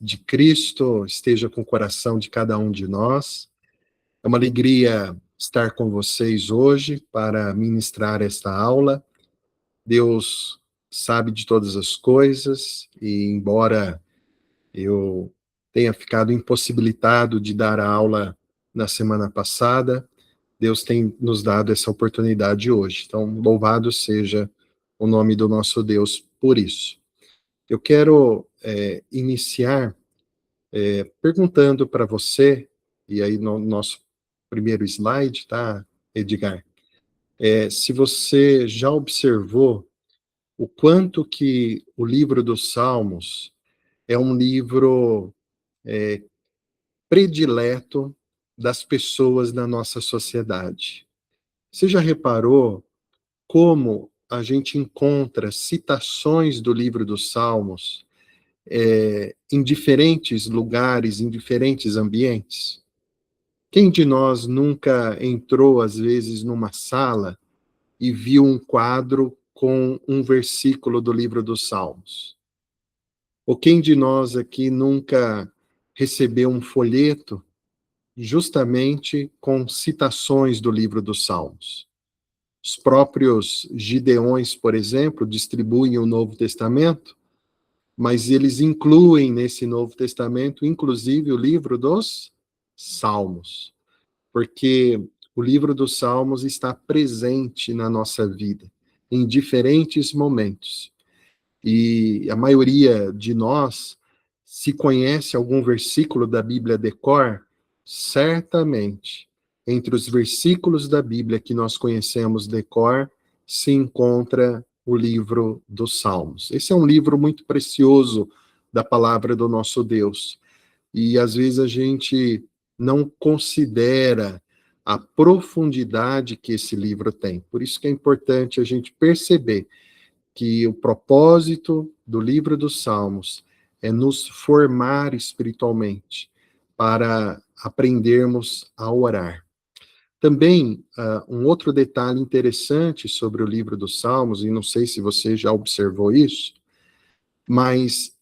de Cristo esteja com o coração de cada um de nós. É uma alegria estar com vocês hoje para ministrar esta aula. Deus sabe de todas as coisas e, embora eu tenha ficado impossibilitado de dar a aula na semana passada, Deus tem nos dado essa oportunidade hoje. Então, louvado seja o nome do nosso Deus por isso. Eu quero iniciar perguntando para você, e aí no nosso primeiro slide, tá, Edgar? Se você já observou o quanto que o livro dos Salmos é um livro predileto das pessoas da nossa sociedade. Você já reparou como a gente encontra citações do livro dos Salmos em diferentes lugares, em diferentes ambientes? Quem de nós nunca entrou, às vezes, numa sala e viu um quadro com um versículo do livro dos Salmos? Ou quem de nós aqui nunca recebeu um folheto justamente com citações do livro dos Salmos? Os próprios Gideões, por exemplo, distribuem o Novo Testamento, mas eles incluem nesse Novo Testamento, inclusive, o livro dos Salmos, porque o livro dos Salmos está presente na nossa vida, em diferentes momentos. E a maioria de nós, se conhece algum versículo da Bíblia de cor, certamente, entre os versículos da Bíblia que nós conhecemos de cor, se encontra o livro dos Salmos. Esse é um livro muito precioso da palavra do nosso Deus. E às vezes a gente não considera a profundidade que esse livro tem. Por isso que é importante a gente perceber que o propósito do livro dos Salmos é nos formar espiritualmente para aprendermos a orar. Também, um outro detalhe interessante sobre o livro dos Salmos, e não sei se você já observou isso, mas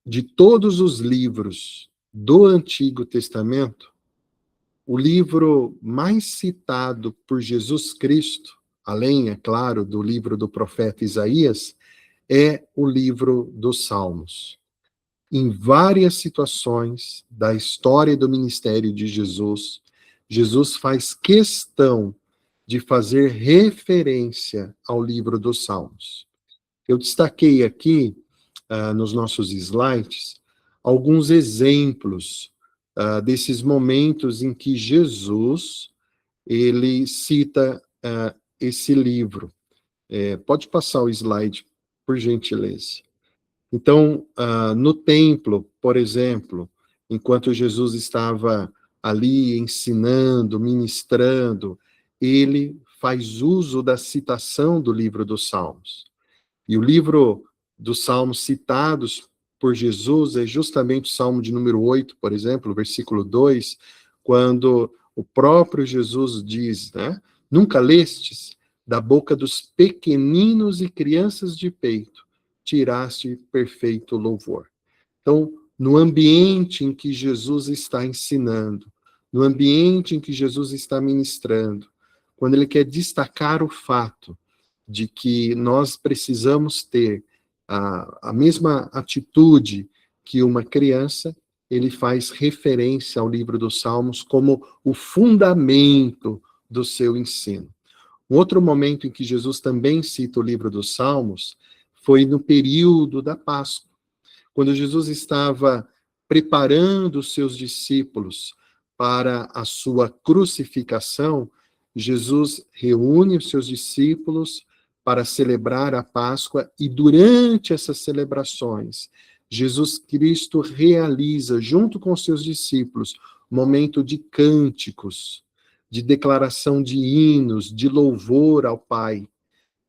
de todos os livros do Antigo Testamento, o livro mais citado por Jesus Cristo, além, é claro, do livro do profeta Isaías, é o livro dos Salmos. Em várias situações da história do ministério de Jesus, Jesus faz questão de fazer referência ao livro dos Salmos. Eu destaquei aqui, nos nossos slides, alguns exemplos desses momentos em que Jesus ele cita esse livro. Pode passar o slide, por gentileza. Então, no templo, por exemplo, enquanto Jesus estava ali ensinando, ministrando, ele faz uso da citação do livro dos Salmos. E o livro dos Salmos citados por Jesus é justamente o Salmo de número 8, por exemplo, versículo 2, quando o próprio Jesus diz, né? Nunca lestes da boca dos pequeninos e crianças de peito, tiraste perfeito louvor. Então, no ambiente em que Jesus está ensinando, no ambiente em que Jesus está ministrando, quando ele quer destacar o fato de que nós precisamos ter a mesma atitude que uma criança, ele faz referência ao livro dos Salmos como o fundamento do seu ensino. Um outro momento em que Jesus também cita o livro dos Salmos foi no período da Páscoa, quando Jesus estava preparando os seus discípulos para a sua crucificação. Jesus reúne os seus discípulos para celebrar a Páscoa, e durante essas celebrações, Jesus Cristo realiza, junto com os seus discípulos, um momento de cânticos, de declaração de hinos, de louvor ao Pai.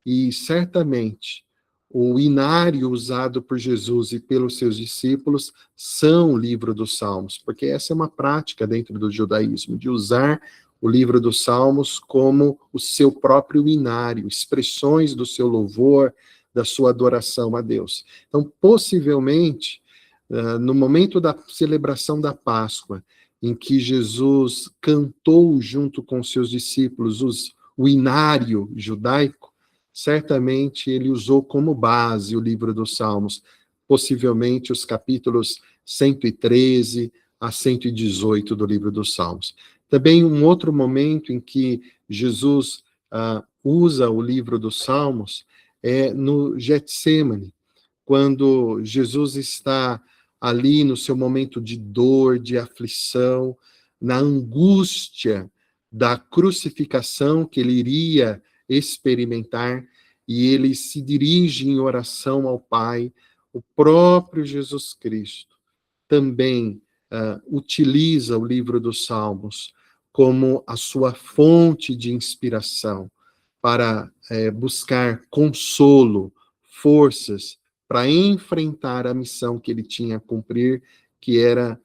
E certamente o inário usado por Jesus e pelos seus discípulos são o livro dos Salmos, porque essa é uma prática dentro do judaísmo, de usar o livro dos Salmos como o seu próprio inário, expressões do seu louvor, da sua adoração a Deus. Então, possivelmente, no momento da celebração da Páscoa, em que Jesus cantou junto com seus discípulos o inário judaico, certamente ele usou como base o livro dos Salmos, possivelmente os capítulos 113 a 118 do livro dos Salmos. Também um outro momento em que Jesus usa o livro dos Salmos é no Getsêmani, quando Jesus está ali no seu momento de dor, de aflição, na angústia da crucificação que ele iria experimentar, e ele se dirige em oração ao Pai. O próprio Jesus Cristo também utiliza o livro dos Salmos como a sua fonte de inspiração para buscar consolo, forças, para enfrentar a missão que ele tinha a cumprir, que era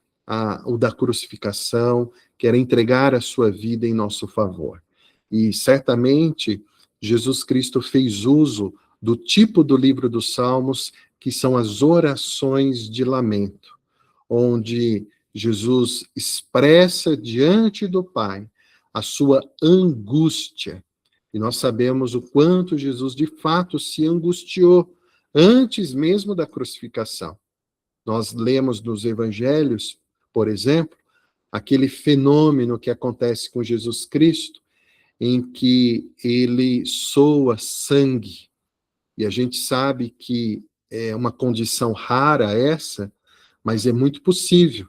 o da crucificação, que era entregar a sua vida em nosso favor. E certamente Jesus Cristo fez uso do tipo do livro dos Salmos, que são as orações de lamento, onde Jesus expressa diante do Pai a sua angústia. E nós sabemos o quanto Jesus de fato se angustiou antes mesmo da crucificação. Nós lemos nos evangelhos, por exemplo, aquele fenômeno que acontece com Jesus Cristo, em que ele soa sangue. E a gente sabe que é uma condição rara essa, mas é muito possível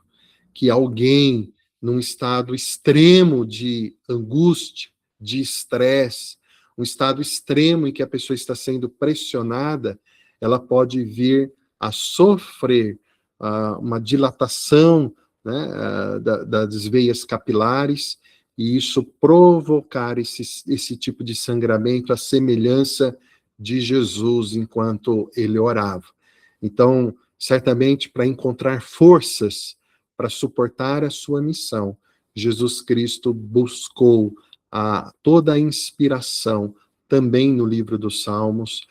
que alguém num estado extremo de angústia, de estresse, um estado extremo em que a pessoa está sendo pressionada, ela pode vir a sofrer uma dilatação, né, das veias capilares, e isso provocar esse tipo de sangramento, a semelhança de Jesus enquanto ele orava. Então, certamente, para encontrar forças para suportar a sua missão, Jesus Cristo buscou toda a inspiração também no livro dos Salmos,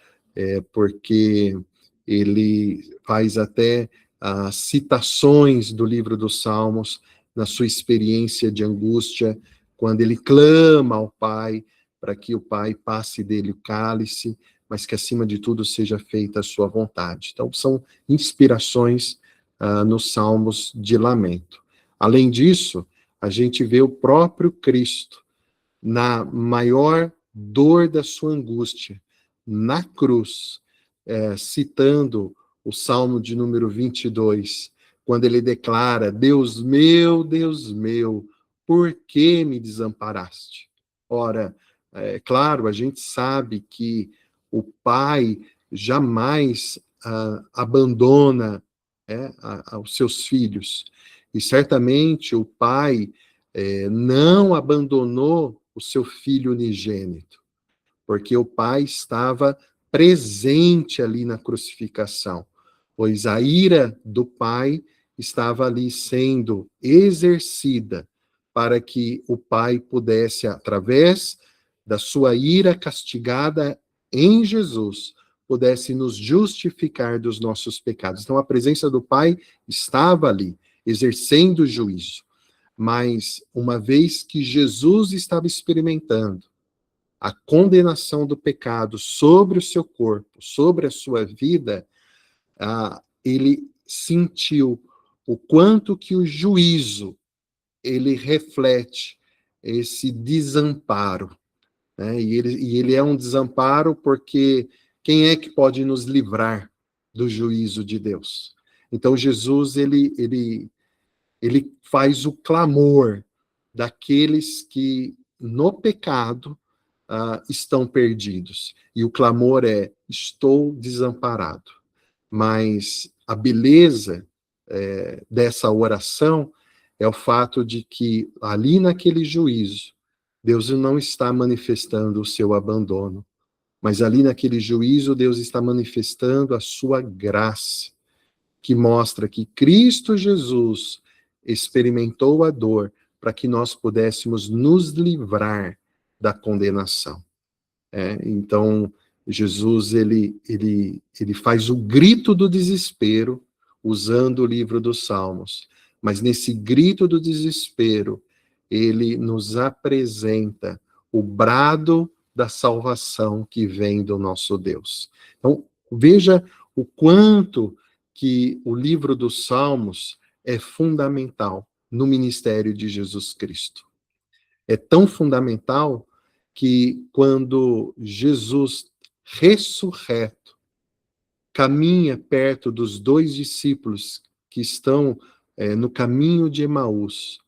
porque ele faz até citações do livro dos Salmos na sua experiência de angústia, quando ele clama ao Pai para que o Pai passe dele o cálice, mas que acima de tudo seja feita a sua vontade. Então são inspirações nos Salmos de lamento. Além disso, a gente vê o próprio Cristo na maior dor da sua angústia, na cruz, citando o Salmo de número 22, quando ele declara: Deus meu, por que me desamparaste? Ora, claro, a gente sabe que o Pai jamais abandona aos seus filhos. E certamente o Pai não abandonou o seu filho unigênito, porque o Pai estava presente ali na crucificação, pois a ira do Pai estava ali sendo exercida para que o Pai pudesse, através da sua ira castigada em Jesus, pudesse nos justificar dos nossos pecados. Então, a presença do Pai estava ali, exercendo o juízo. Mas, uma vez que Jesus estava experimentando a condenação do pecado sobre o seu corpo, sobre a sua vida, ele sentiu o quanto que o juízo, ele reflete esse desamparo, né? E ele é um desamparo porque quem é que pode nos livrar do juízo de Deus? Então Jesus, ele faz o clamor daqueles que no pecado estão perdidos. E o clamor é: estou desamparado. Mas a beleza dessa oração é o fato de que ali naquele juízo, Deus não está manifestando o seu abandono, mas ali naquele juízo, Deus está manifestando a sua graça, que mostra que Cristo Jesus experimentou a dor para que nós pudéssemos nos livrar da condenação. Então, Jesus, ele faz o grito do desespero, usando o livro dos Salmos. Mas nesse grito do desespero, ele nos apresenta o brado da salvação que vem do nosso Deus. Então, veja o quanto que o livro dos Salmos é fundamental no ministério de Jesus Cristo. É tão fundamental que quando Jesus ressurreto caminha perto dos dois discípulos que estão no caminho de Emaús,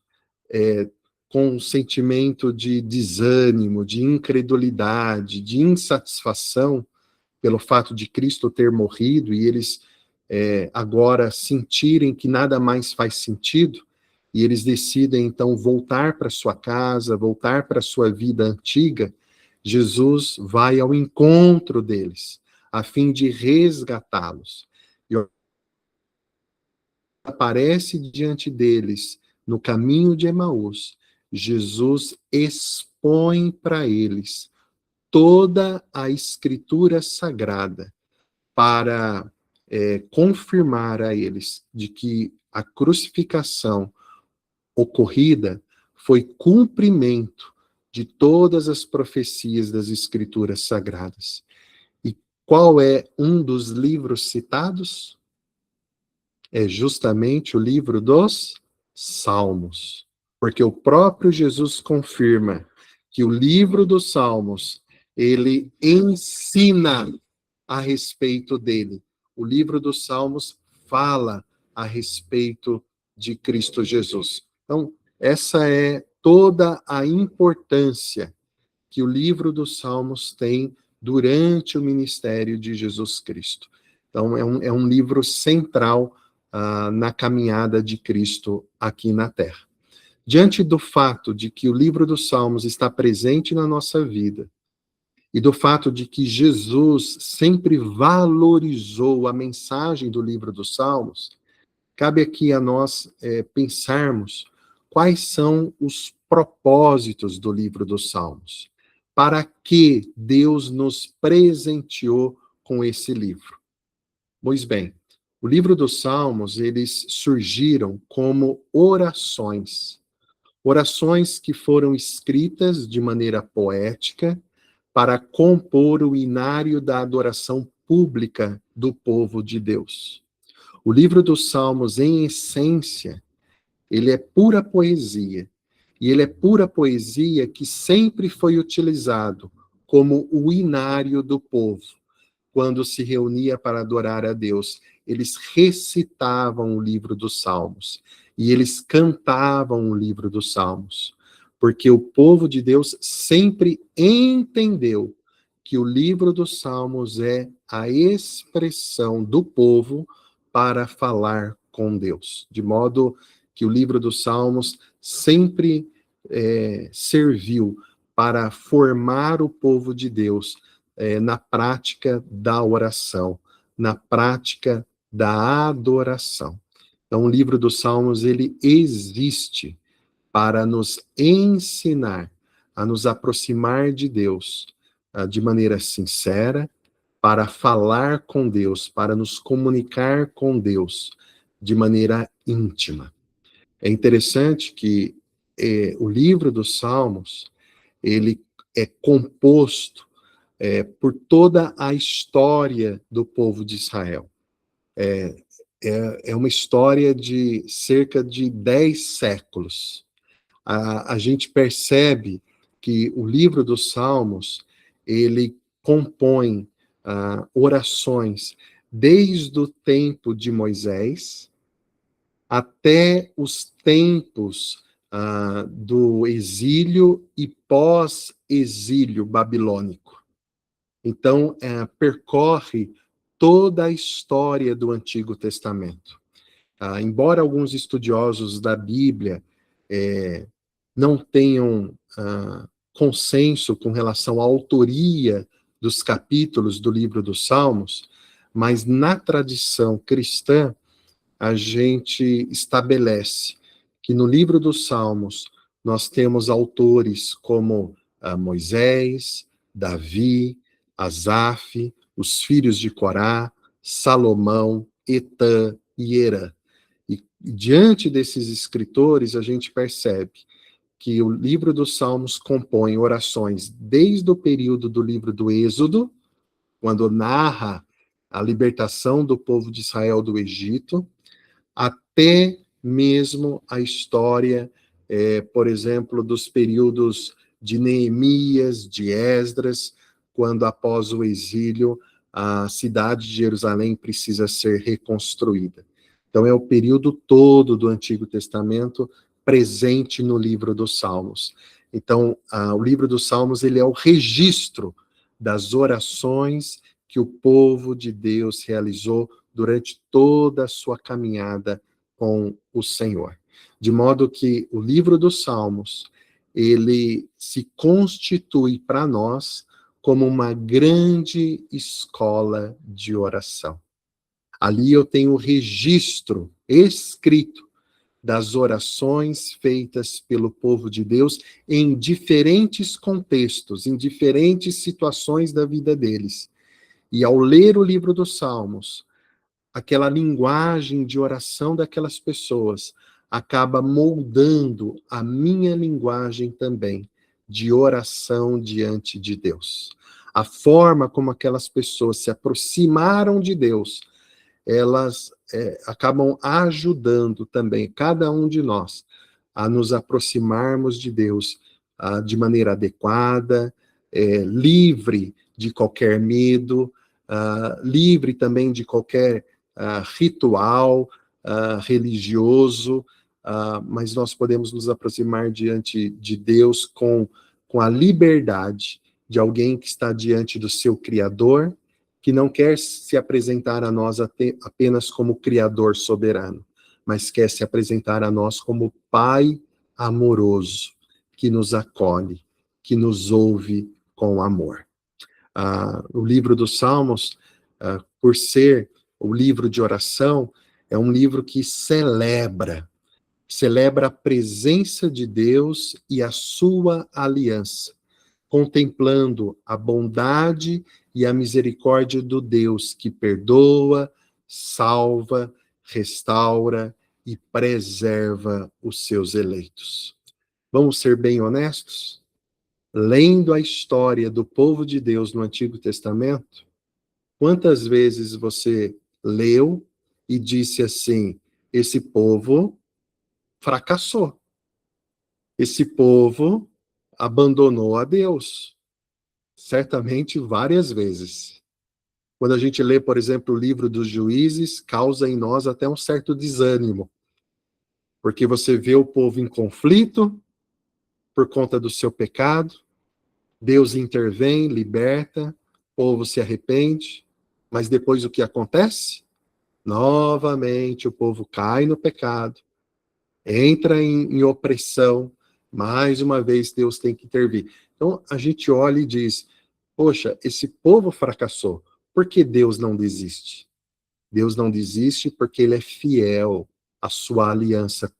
com um sentimento de desânimo, de incredulidade, de insatisfação pelo fato de Cristo ter morrido e eles agora sentirem que nada mais faz sentido, e eles decidem então voltar para sua casa, voltar para sua vida antiga. Jesus vai ao encontro deles, a fim de resgatá-los. E aparece diante deles no caminho de Emaús. Jesus expõe para eles toda a Escritura Sagrada para confirmar a eles de que a crucificação ocorrida foi cumprimento de todas as profecias das Escrituras Sagradas. E qual é um dos livros citados? É justamente o livro dos Salmos. Porque o próprio Jesus confirma que o livro dos Salmos, ele ensina a respeito dele. O livro dos Salmos fala a respeito de Cristo Jesus. Então, essa é toda a importância que o livro dos Salmos tem durante o ministério de Jesus Cristo. Então, é um livro central na caminhada de Cristo aqui na Terra. Diante do fato de que o livro dos Salmos está presente na nossa vida, e do fato de que Jesus sempre valorizou a mensagem do livro dos Salmos, cabe aqui a nós pensarmos quais são os propósitos do livro dos Salmos. Para que Deus nos presenteou com esse livro? Pois bem, o livro dos Salmos, eles surgiram como orações. Orações que foram escritas de maneira poética para compor o inário da adoração pública do povo de Deus. O livro dos Salmos, em essência, ele é pura poesia. E ele é pura poesia que sempre foi utilizado como o inário do povo. Quando se reunia para adorar a Deus, eles recitavam o livro dos Salmos. E eles cantavam o livro dos Salmos. Porque o povo de Deus sempre entendeu que o livro dos Salmos é a expressão do povo para falar com Deus. De modo que o livro dos Salmos sempre serviu para formar o povo de Deus na prática da oração, na prática da adoração. Então, o livro dos Salmos, ele existe para nos ensinar a nos aproximar de Deus de maneira sincera, para falar com Deus, para nos comunicar com Deus de maneira íntima. É interessante que o livro dos Salmos, ele é composto por toda a história do povo de Israel. É uma história de cerca de 10 séculos. A gente percebe que o livro dos Salmos, ele compõe orações desde o tempo de Moisés até os tempos do exílio e pós-exílio babilônico. Então, percorre toda a história do Antigo Testamento. Embora alguns estudiosos da Bíblia não tenham consenso com relação à autoria dos capítulos do livro dos Salmos, mas na tradição cristã, a gente estabelece que no livro dos Salmos nós temos autores como Moisés, Davi, Asaf, os filhos de Corá, Salomão, Etã, e Herã. E diante desses escritores, a gente percebe que o livro dos Salmos compõe orações desde o período do livro do Êxodo, quando narra a libertação do povo de Israel do Egito, até mesmo a história, por exemplo, dos períodos de Neemias, de Esdras, quando após o exílio a cidade de Jerusalém precisa ser reconstruída. Então é o período todo do Antigo Testamento presente no livro dos Salmos. Então, o livro dos Salmos ele é o registro das orações que o povo de Deus realizou durante toda a sua caminhada com o Senhor. De modo que o livro dos Salmos, ele se constitui para nós como uma grande escola de oração. Ali eu tenho o registro escrito das orações feitas pelo povo de Deus em diferentes contextos, em diferentes situações da vida deles. E ao ler o livro dos Salmos, aquela linguagem de oração daquelas pessoas acaba moldando a minha linguagem também de oração diante de Deus. A forma como aquelas pessoas se aproximaram de Deus, elas acabam ajudando também cada um de nós a nos aproximarmos de Deus de maneira adequada, livre de qualquer medo, livre também de qualquer ritual religioso, mas nós podemos nos aproximar diante de Deus com a liberdade de alguém que está diante do seu Criador, que não quer se apresentar a nós apenas como Criador soberano, mas quer se apresentar a nós como Pai amoroso, que nos acolhe, que nos ouve com amor. O livro dos Salmos, por ser o livro de oração, é um livro que celebra a presença de Deus e a sua aliança, contemplando a bondade e a misericórdia do Deus que perdoa, salva, restaura e preserva os seus eleitos. Vamos ser bem honestos? Lendo a história do povo de Deus no Antigo Testamento, quantas vezes você leu e disse assim: esse povo fracassou, esse povo abandonou a Deus? Certamente várias vezes. Quando a gente lê, por exemplo, o livro dos Juízes, causa em nós até um certo desânimo, porque você vê o povo em conflito por conta do seu pecado, Deus intervém, liberta, o povo se arrepende, mas depois o que acontece? Novamente o povo cai no pecado, entra em opressão, mais uma vez Deus tem que intervir. Então a gente olha e diz: poxa, esse povo fracassou, por que Deus não desiste? Deus não desiste porque ele é fiel à sua aliança,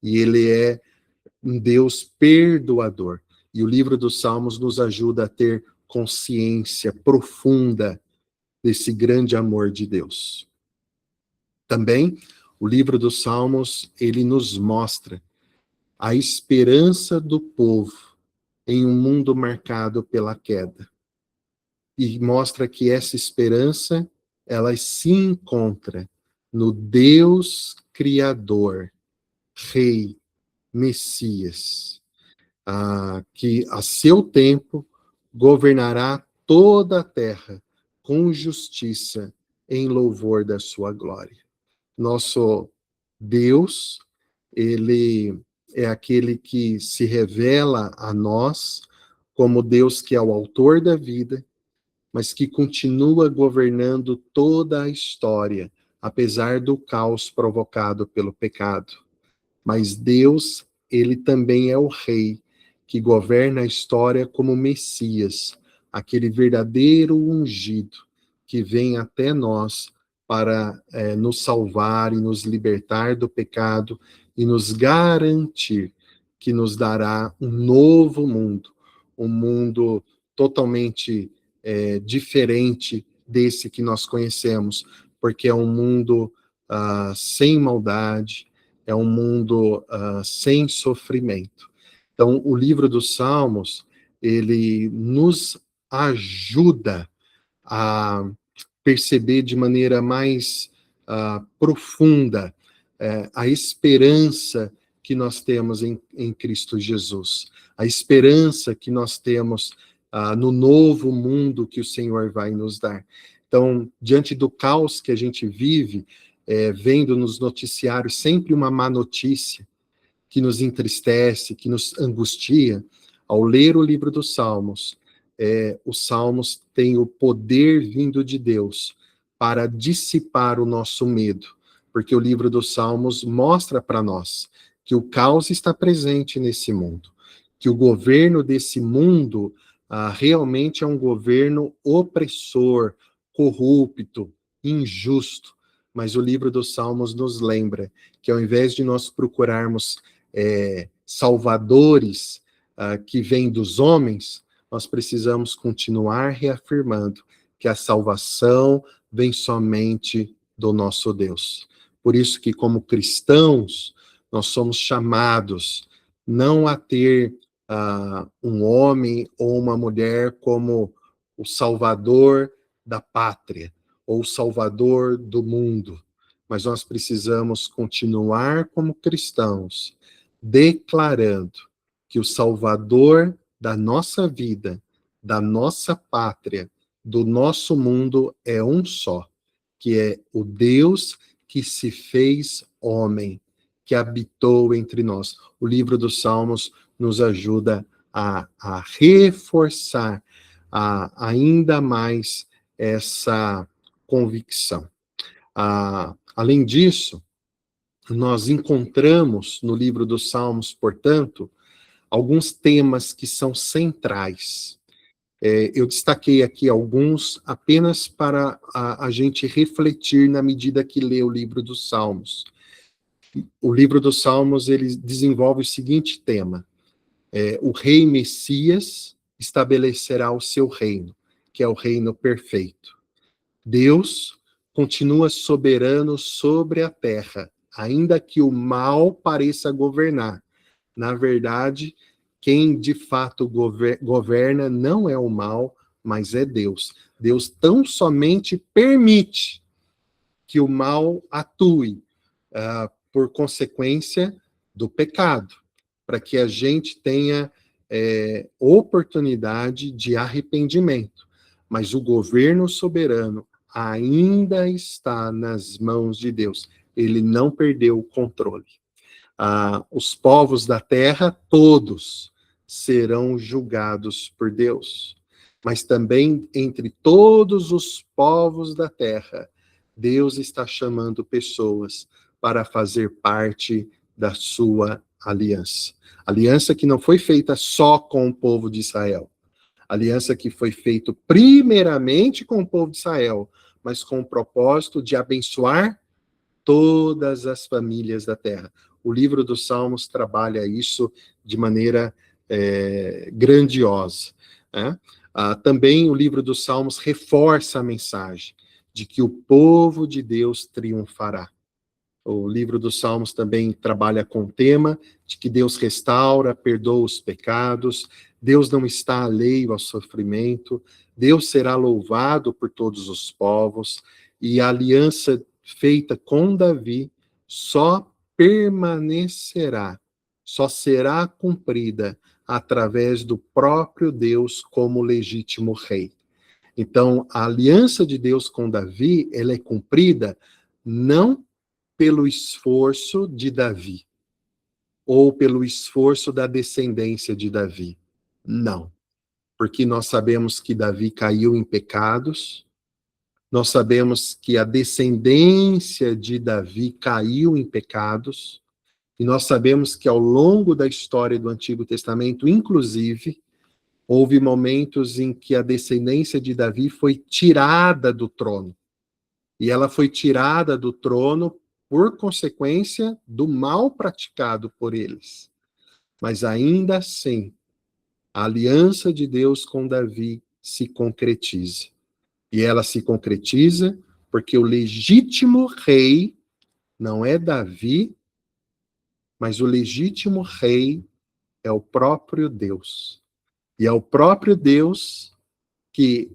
e ele é um Deus perdoador. E o livro dos Salmos nos ajuda a ter consciência profunda desse grande amor de Deus. Também, o livro dos Salmos, ele nos mostra a esperança do povo em um mundo marcado pela queda. E mostra que essa esperança, ela se encontra no Deus Criador, Rei, Messias, que a seu tempo governará toda a terra com justiça em louvor da sua glória. Nosso Deus, ele é aquele que se revela a nós como Deus que é o autor da vida, mas que continua governando toda a história, apesar do caos provocado pelo pecado. Mas Deus, ele também é o rei que governa a história como Messias, aquele verdadeiro ungido que vem até nós para nos salvar e nos libertar do pecado e nos garantir que nos dará um novo mundo, um mundo totalmente diferente desse que nós conhecemos, porque é um mundo sem maldade, é um mundo sem sofrimento. Então, o livro dos Salmos, ele nos ajuda a perceber de maneira mais profunda a esperança que nós temos em Cristo Jesus, a esperança que nós temos no novo mundo que o Senhor vai nos dar. Então, diante do caos que a gente vive, vendo nos noticiários sempre uma má notícia, que nos entristece, que nos angustia, ao ler o livro dos Salmos, os Salmos têm o poder vindo de Deus para dissipar o nosso medo, porque o livro dos Salmos mostra para nós que o caos está presente nesse mundo, que o governo desse mundo realmente é um governo opressor, corrupto, injusto, mas o livro dos Salmos nos lembra que ao invés de nós procurarmos salvadores que vêm dos homens, nós precisamos continuar reafirmando que a salvação vem somente do nosso Deus. Por isso que, como cristãos, nós somos chamados não a ter um homem ou uma mulher como o salvador da pátria, ou o salvador do mundo, mas nós precisamos continuar como cristãos, declarando que o Salvador da nossa vida, da nossa pátria, do nosso mundo é um só, que é o Deus que se fez homem, que habitou entre nós. O livro dos Salmos nos ajuda a reforçar ainda mais essa convicção. Além disso, nós encontramos no livro dos Salmos, portanto, alguns temas que são centrais. Eu destaquei aqui alguns apenas para a gente refletir na medida que lê o livro dos Salmos. O livro dos Salmos, ele desenvolve o seguinte tema: o rei Messias estabelecerá o seu reino, que é o reino perfeito. Deus continua soberano sobre a terra, ainda que o mal pareça governar. Na verdade, quem de fato governa não é o mal, mas é Deus. Deus tão somente permite que o mal atue por consequência do pecado, para que a gente tenha oportunidade de arrependimento. Mas o governo soberano ainda está nas mãos de Deus. Ele não perdeu o controle. Os povos da terra, todos, serão julgados por Deus. Mas também entre todos os povos da terra, Deus está chamando pessoas para fazer parte da sua aliança. Aliança que não foi feita só com o povo de Israel. Aliança que foi feita primeiramente com o povo de Israel, mas com o propósito de abençoar todas as famílias da terra. O livro dos Salmos trabalha isso de maneira grandiosa. Né? Também o livro dos Salmos reforça a mensagem de que o povo de Deus triunfará. O livro dos Salmos também trabalha com o tema de que Deus restaura, perdoa os pecados, Deus não está alheio ao sofrimento, Deus será louvado por todos os povos, e a aliança feita com Davi só permanecerá, só será cumprida através do próprio Deus como legítimo rei. Então, a aliança de Deus com Davi, ela é cumprida não pelo esforço de Davi, ou pelo esforço da descendência de Davi. Não. Porque nós sabemos que Davi caiu em pecados, nós sabemos que a descendência de Davi caiu em pecados, e nós sabemos que ao longo da história do Antigo Testamento, inclusive, houve momentos em que a descendência de Davi foi tirada do trono. E ela foi tirada do trono por consequência do mal praticado por eles. Mas ainda assim, a aliança de Deus com Davi se concretiza. E ela se concretiza porque o legítimo rei não é Davi, mas o legítimo rei é o próprio Deus. E é o próprio Deus que,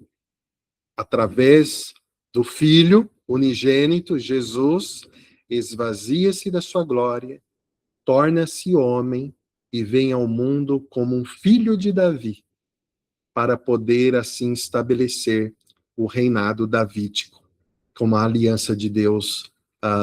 através do Filho unigênito, Jesus, esvazia-se da sua glória, torna-se homem e vem ao mundo como um filho de Davi, para poder assim estabelecer o reinado davídico, como a aliança de Deus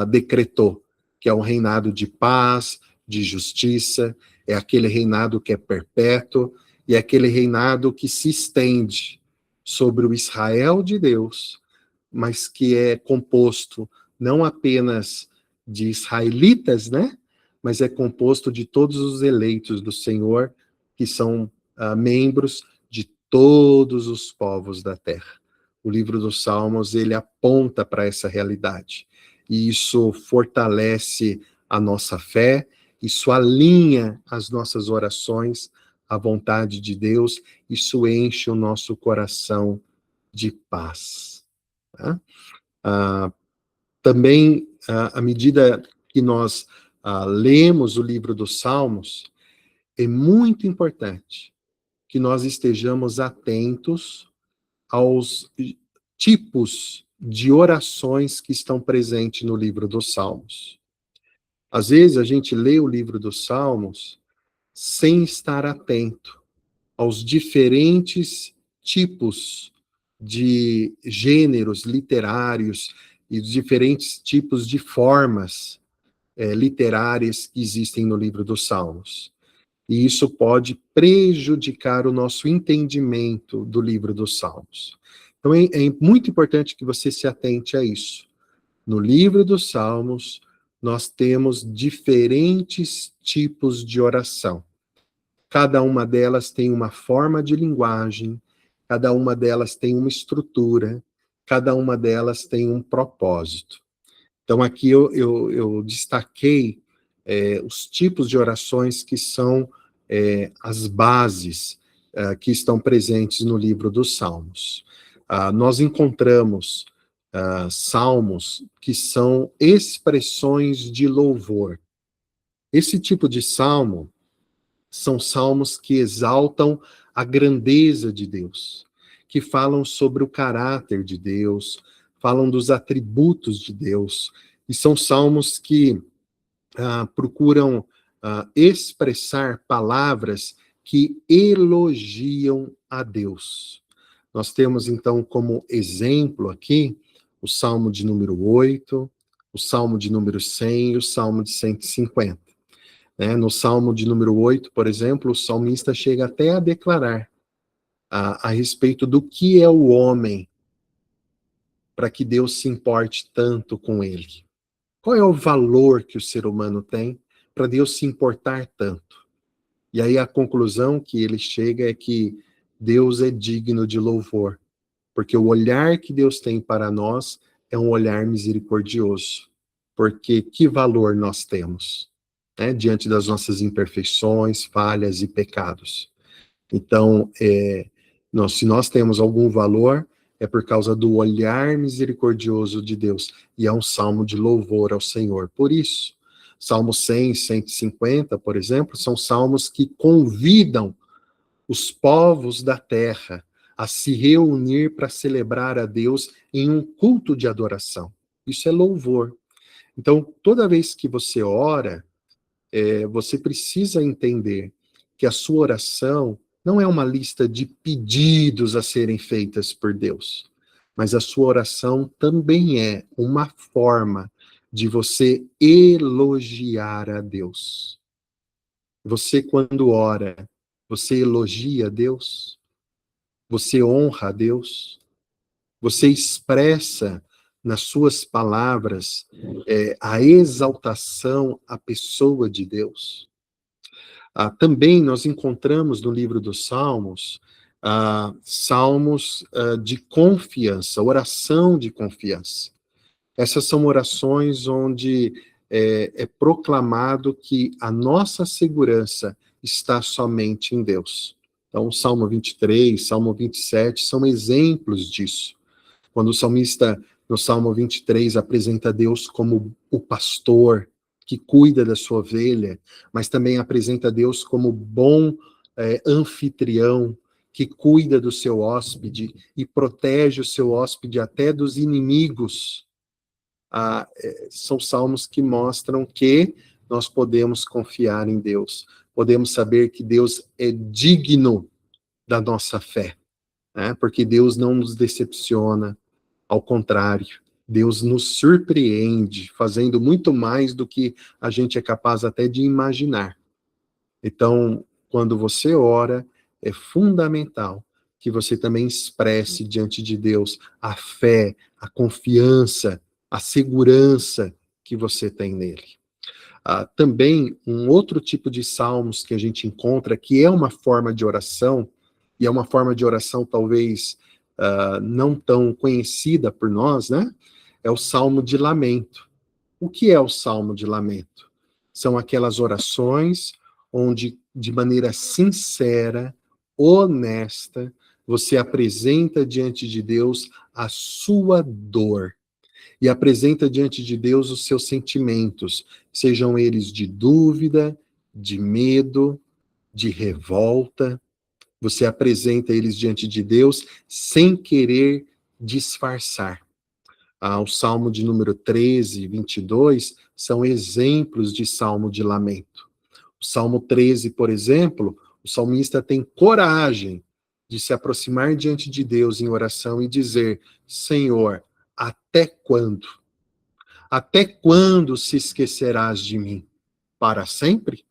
decretou, que é um reinado de paz, de justiça, é aquele reinado que é perpétuo, e é aquele reinado que se estende sobre o Israel de Deus, mas que é composto não apenas de israelitas, né? Mas é composto de todos os eleitos do Senhor, que são membros de todos os povos da terra. O livro dos Salmos, ele aponta para essa realidade. E isso fortalece a nossa fé, isso alinha as nossas orações à vontade de Deus, isso enche o nosso coração de paz. Tá? Também, à medida que nós lemos o livro dos Salmos, é muito importante que nós estejamos atentos aos tipos de orações que estão presentes no livro dos Salmos. Às vezes a gente lê o livro dos Salmos sem estar atento aos diferentes tipos de gêneros literários e os diferentes tipos de formas literárias que existem no livro dos Salmos. E isso pode prejudicar o nosso entendimento do livro dos Salmos. Então é muito importante que você se atente a isso. No livro dos Salmos, nós temos diferentes tipos de oração. Cada uma delas tem uma forma de linguagem, cada uma delas tem uma estrutura, cada uma delas tem um propósito. Então, aqui eu destaquei os tipos de orações que são as bases que estão presentes no livro dos Salmos. Nós encontramos salmos que são expressões de louvor. Esse tipo de salmo são salmos que exaltam a grandeza de Deus, que falam sobre o caráter de Deus, falam dos atributos de Deus, e são salmos que procuram expressar palavras que elogiam a Deus. Nós temos, então, como exemplo aqui, o Salmo de número 8, o Salmo de número 100 e o Salmo de 150. No Salmo de número 8, por exemplo, o salmista chega até a declarar a respeito do que é o homem para que Deus se importe tanto com ele. Qual é o valor que o ser humano tem para Deus se importar tanto? E aí a conclusão que ele chega é que Deus é digno de louvor, porque o olhar que Deus tem para nós é um olhar misericordioso. Porque que valor nós temos, né, diante das nossas imperfeições, falhas e pecados? Então, se nós temos algum valor, é por causa do olhar misericordioso de Deus. E é um salmo de louvor ao Senhor. Por isso, Salmo 100, 150, por exemplo, são salmos que convidam os povos da terra a se reunir para celebrar a Deus em um culto de adoração. Isso é louvor. Então, toda vez que você ora, você precisa entender que a sua oração não é uma lista de pedidos a serem feitas por Deus, mas a sua oração também é uma forma de você elogiar a Deus. Você, quando ora, você elogia a Deus? Você honra a Deus? Você expressa nas suas palavras a exaltação à pessoa de Deus? Também nós encontramos no livro dos Salmos, salmos de confiança, oração de confiança. Essas são orações onde é proclamado que a nossa segurança está somente em Deus. Então, o Salmo 23, Salmo 27 são exemplos disso. Quando o salmista No Salmo 23, apresenta Deus como o pastor que cuida da sua ovelha, mas também apresenta Deus como bom anfitrião, que cuida do seu hóspede e protege o seu hóspede até dos inimigos. São salmos que mostram que nós podemos confiar em Deus, podemos saber que Deus é digno da nossa fé, né? Porque Deus não nos decepciona, ao contrário, Deus nos surpreende, fazendo muito mais do que a gente é capaz até de imaginar. Então, quando você ora, é fundamental que você também expresse diante de Deus a fé, a confiança, a segurança que você tem nele. Também, um outro tipo de salmos que a gente encontra, que é uma forma de oração, e é uma forma de oração talvez não tão conhecida por nós, né? É o Salmo de Lamento. O que é o Salmo de Lamento? São aquelas orações onde, de maneira sincera, honesta, você apresenta diante de Deus a sua dor e apresenta diante de Deus os seus sentimentos, sejam eles de dúvida, de medo, de revolta. Você apresenta eles diante de Deus sem querer disfarçar. O Salmo de número 13, 22, são exemplos de salmo de lamento. O Salmo 13, por exemplo, o salmista tem coragem de se aproximar diante de Deus em oração e dizer: Senhor, até quando? Até quando se esquecerás de mim? Para sempre?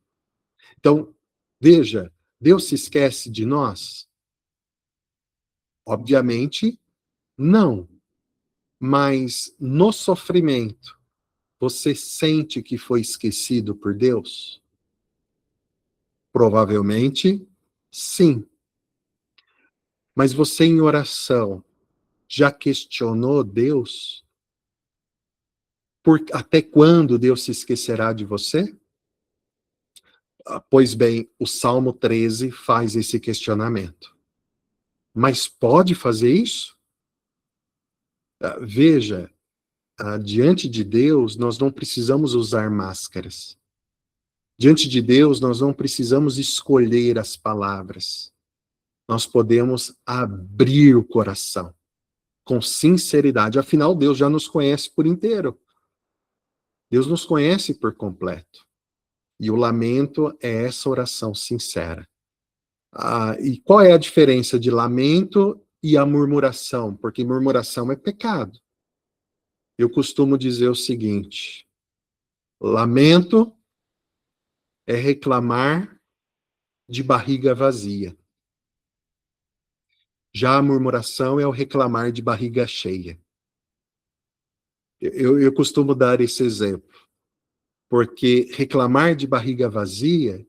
Então, veja, Deus se esquece de nós? Obviamente, não. Mas no sofrimento, você sente que foi esquecido por Deus? Provavelmente, sim. Mas você, em oração, já questionou Deus? Até quando Deus se esquecerá de você? Pois bem, o Salmo 13 faz esse questionamento. Mas pode fazer isso? Veja, diante de Deus, nós não precisamos usar máscaras. Diante de Deus, nós não precisamos escolher as palavras. Nós podemos abrir o coração com sinceridade. Afinal, Deus já nos conhece por inteiro. Deus nos conhece por completo. E o lamento é essa oração sincera. E qual é a diferença de lamento e a murmuração? Porque murmuração é pecado. Eu costumo dizer o seguinte: lamento é reclamar de barriga vazia. Já a murmuração é o reclamar de barriga cheia. Eu costumo dar esse exemplo, porque reclamar de barriga vazia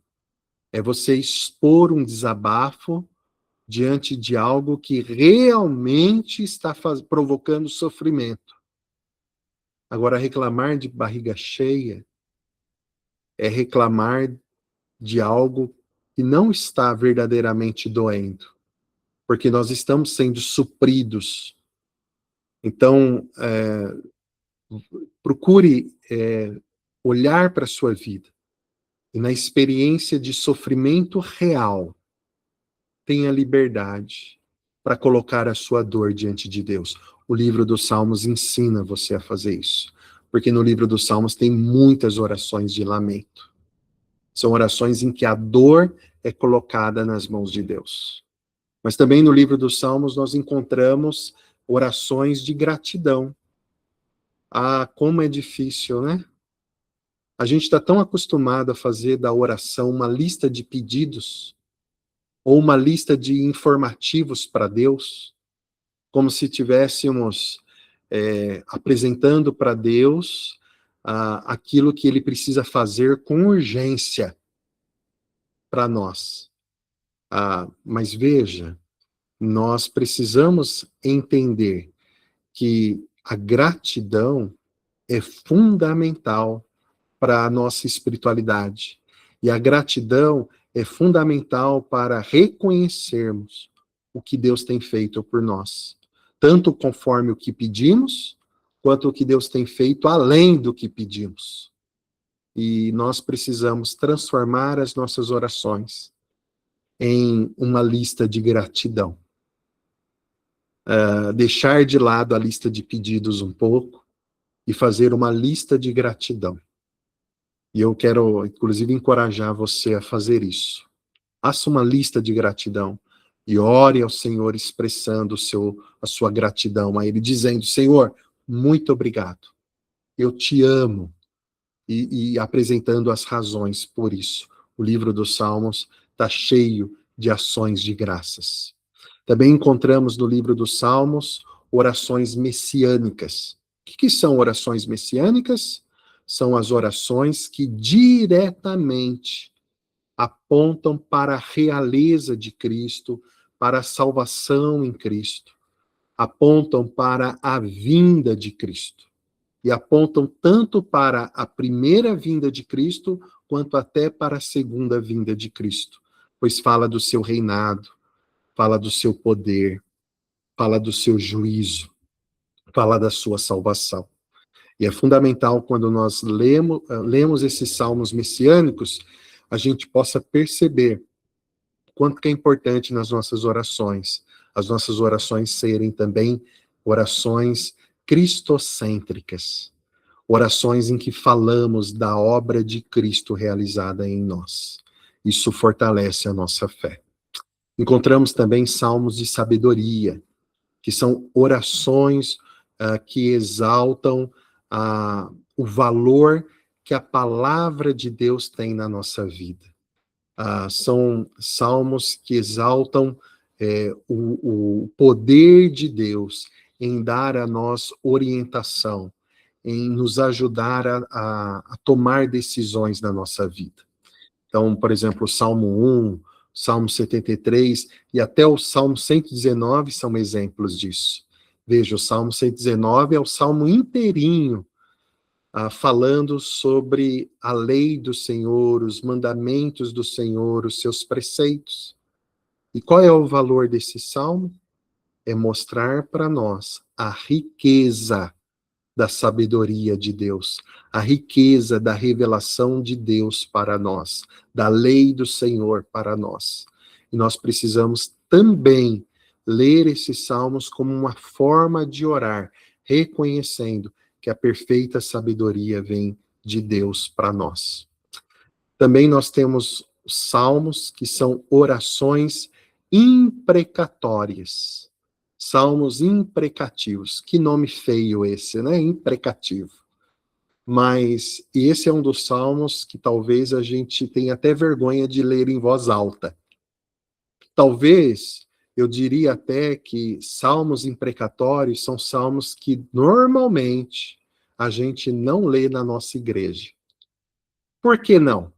é você expor um desabafo diante de algo que realmente está provocando sofrimento. Agora, reclamar de barriga cheia é reclamar de algo que não está verdadeiramente doendo, porque nós estamos sendo supridos. Então, procure olhar para a sua vida e na experiência de sofrimento real, tenha liberdade para colocar a sua dor diante de Deus. O livro dos Salmos ensina você a fazer isso, porque no livro dos Salmos tem muitas orações de lamento. São orações em que a dor é colocada nas mãos de Deus. Mas também no livro dos Salmos nós encontramos orações de gratidão. Como é difícil, né? A gente está tão acostumado a fazer da oração uma lista de pedidos, ou uma lista de informativos para Deus, como se tivéssemos apresentando para Deus aquilo que Ele precisa fazer com urgência para nós. Mas veja, nós precisamos entender que a gratidão é fundamental para a nossa espiritualidade. E a gratidão é fundamental para reconhecermos o que Deus tem feito por nós, tanto conforme o que pedimos, quanto o que Deus tem feito além do que pedimos. E nós precisamos transformar as nossas orações em uma lista de gratidão. Deixar de lado a lista de pedidos um pouco e fazer uma lista de gratidão. E eu quero, inclusive, encorajar você a fazer isso. Faça uma lista de gratidão e ore ao Senhor expressando a sua gratidão a Ele, dizendo: Senhor, muito obrigado. Eu te amo. E apresentando as razões por isso. O livro dos Salmos está cheio de ações de graças. Também encontramos no livro dos Salmos orações messiânicas. O que são orações messiânicas? São as orações que diretamente apontam para a realeza de Cristo, para a salvação em Cristo, apontam para a vinda de Cristo. E apontam tanto para a primeira vinda de Cristo, quanto até para a segunda vinda de Cristo, pois fala do seu reinado, fala do seu poder, fala do seu juízo, fala da sua salvação. E é fundamental, quando nós lemos esses salmos messiânicos, a gente possa perceber quanto que é importante nas nossas orações, as nossas orações serem também orações cristocêntricas, orações em que falamos da obra de Cristo realizada em nós. Isso fortalece a nossa fé. Encontramos também salmos de sabedoria, que são orações que exaltam o valor que a palavra de Deus tem na nossa vida. São salmos que exaltam o poder de Deus em dar a nós orientação, em nos ajudar a tomar decisões na nossa vida. Então, por exemplo, o Salmo 1, Salmo 73 e até o Salmo 119 são exemplos disso. Veja, o Salmo 119 é o salmo inteirinho falando sobre a lei do Senhor, os mandamentos do Senhor, os seus preceitos. E qual é o valor desse salmo? É mostrar para nós a riqueza da sabedoria de Deus, a riqueza da revelação de Deus para nós, da lei do Senhor para nós. E nós precisamos também ler esses salmos como uma forma de orar, reconhecendo que a perfeita sabedoria vem de Deus para nós. Também nós temos salmos que são orações imprecatórias. Salmos imprecativos. Que nome feio esse, né? Imprecativo. Mas esse é um dos salmos que talvez a gente tenha até vergonha de ler em voz alta. Talvez, eu diria até que salmos imprecatórios são salmos que normalmente a gente não lê na nossa igreja. Por que não?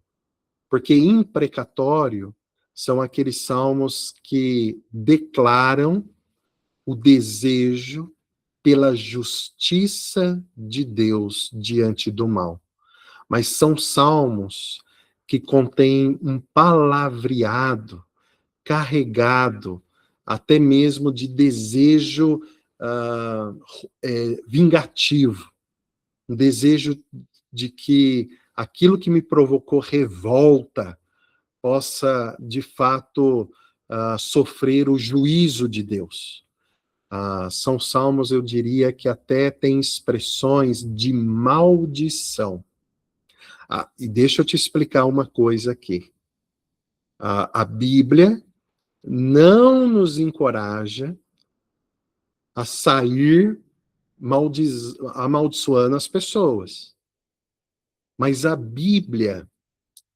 Porque imprecatório são aqueles salmos que declaram o desejo pela justiça de Deus diante do mal. Mas são salmos que contêm um palavreado carregado até mesmo de desejo vingativo, um desejo de que aquilo que me provocou revolta possa, de fato, sofrer o juízo de Deus. São salmos, eu diria, que até têm expressões de maldição. E deixa eu te explicar uma coisa aqui. A Bíblia não nos encoraja a sair amaldiçoando as pessoas. Mas a Bíblia,